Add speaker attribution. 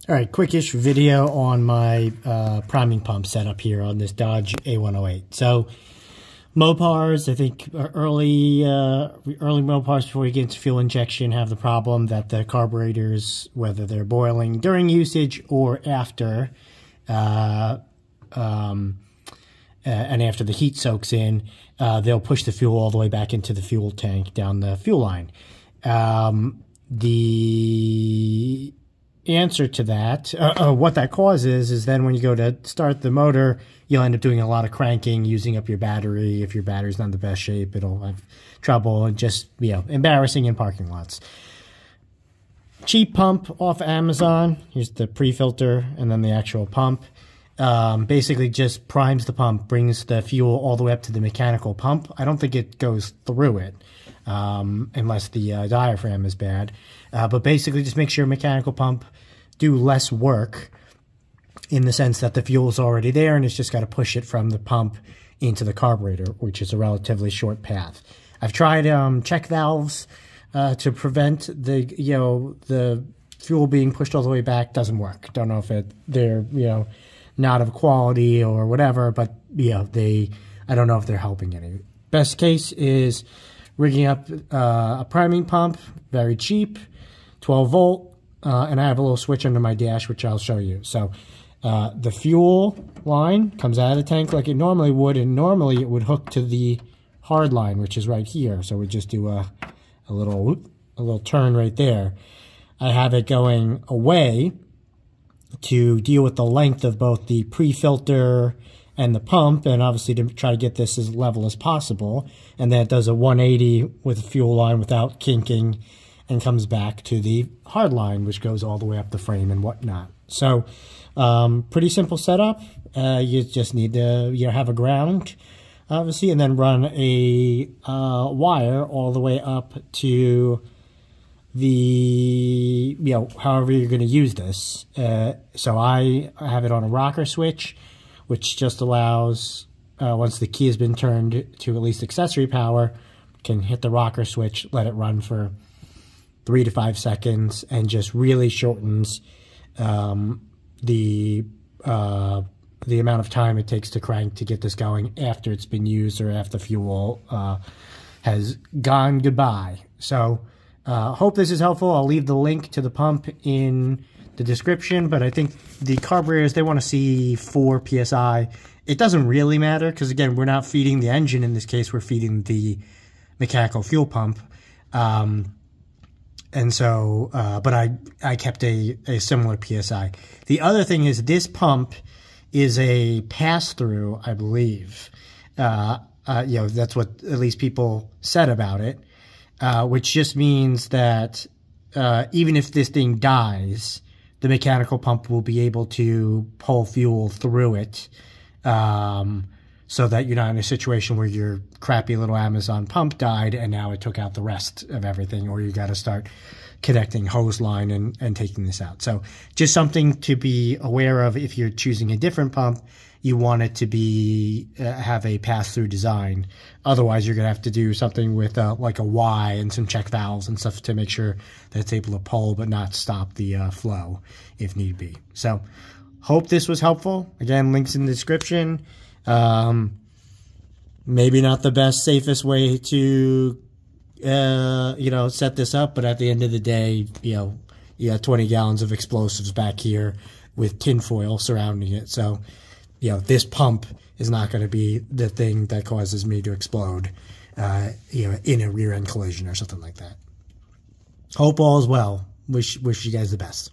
Speaker 1: All right, quick-ish video on my priming pump setup here on this Dodge a108. So Mopars, I think early Mopars before you get into fuel injection have the problem that the carburetors, whether they're boiling during usage or after, and after the heat soaks in, they'll push the fuel all the way back into the fuel tank down the fuel line. The answer to that, what that causes is then when you go to start the motor, you'll end up doing a lot of cranking, using up your battery. If your battery's not in the best shape, it'll have trouble and just, embarrassing in parking lots. Cheap pump off Amazon. Here's the pre-filter and then the actual pump. Basically just primes the pump, brings the fuel all the way up to the mechanical pump. I don't think it goes through it, unless the diaphragm is bad. But basically just makes your mechanical pump do less work in the sense that the fuel is already there and it's just got to push it from the pump into the carburetor, which is a relatively short path. I've tried check valves to prevent the fuel being pushed all the way back. Doesn't work. Don't know if they're not of quality or whatever, but I don't know if they're helping any. Best case is rigging up a priming pump, very cheap, 12 volt, and I have a little switch under my dash, which I'll show you. So the fuel line comes out of the tank like it normally would, and normally it would hook to the hard line, which is right here. So we just do a little turn right there. I have it going away to deal with the length of both the pre-filter and the pump, and obviously to try to get this as level as possible. And then it does a 180 with the fuel line without kinking and comes back to the hard line, which goes all the way up the frame and whatnot. So pretty simple setup. You just need to have a ground, obviously, and then run a wire all the way up to the, however you're going to use this. So I have it on a rocker switch, which just allows, once the key has been turned to at least accessory power, can hit the rocker switch, let it run for 3 to 5 seconds, and just really shortens the amount of time it takes to crank to get this going after it's been used or after fuel has gone goodbye. So hope this is helpful. I'll leave the link to the pump in the description, but I think the carburetors, they want to see 4 PSI. It doesn't really matter because, again, we're not feeding the engine in this case. We're feeding the mechanical fuel pump. And so, but I kept a similar PSI. The other thing is this pump is a pass-through, I believe. That's what at least people said about it, which just means that even if this thing dies, the mechanical pump will be able to pull fuel through it, so that you're not in a situation where your crappy little Amazon pump died and now it took out the rest of everything, or you got to start connecting hose line and taking this out. So just something to be aware of if you're choosing a different pump. You want it to be have a pass-through design. Otherwise, you're going to have to do something with like a Y and some check valves and stuff to make sure that it's able to pull but not stop the flow if need be. So hope this was helpful. Again, links in the description. Maybe not the best, safest way to, set this up, but at the end of the day, you got 20 gallons of explosives back here with tinfoil surrounding it. So, this pump is not going to be the thing that causes me to explode, in a rear end collision or something like that. Hope all is well. Wish you guys the best.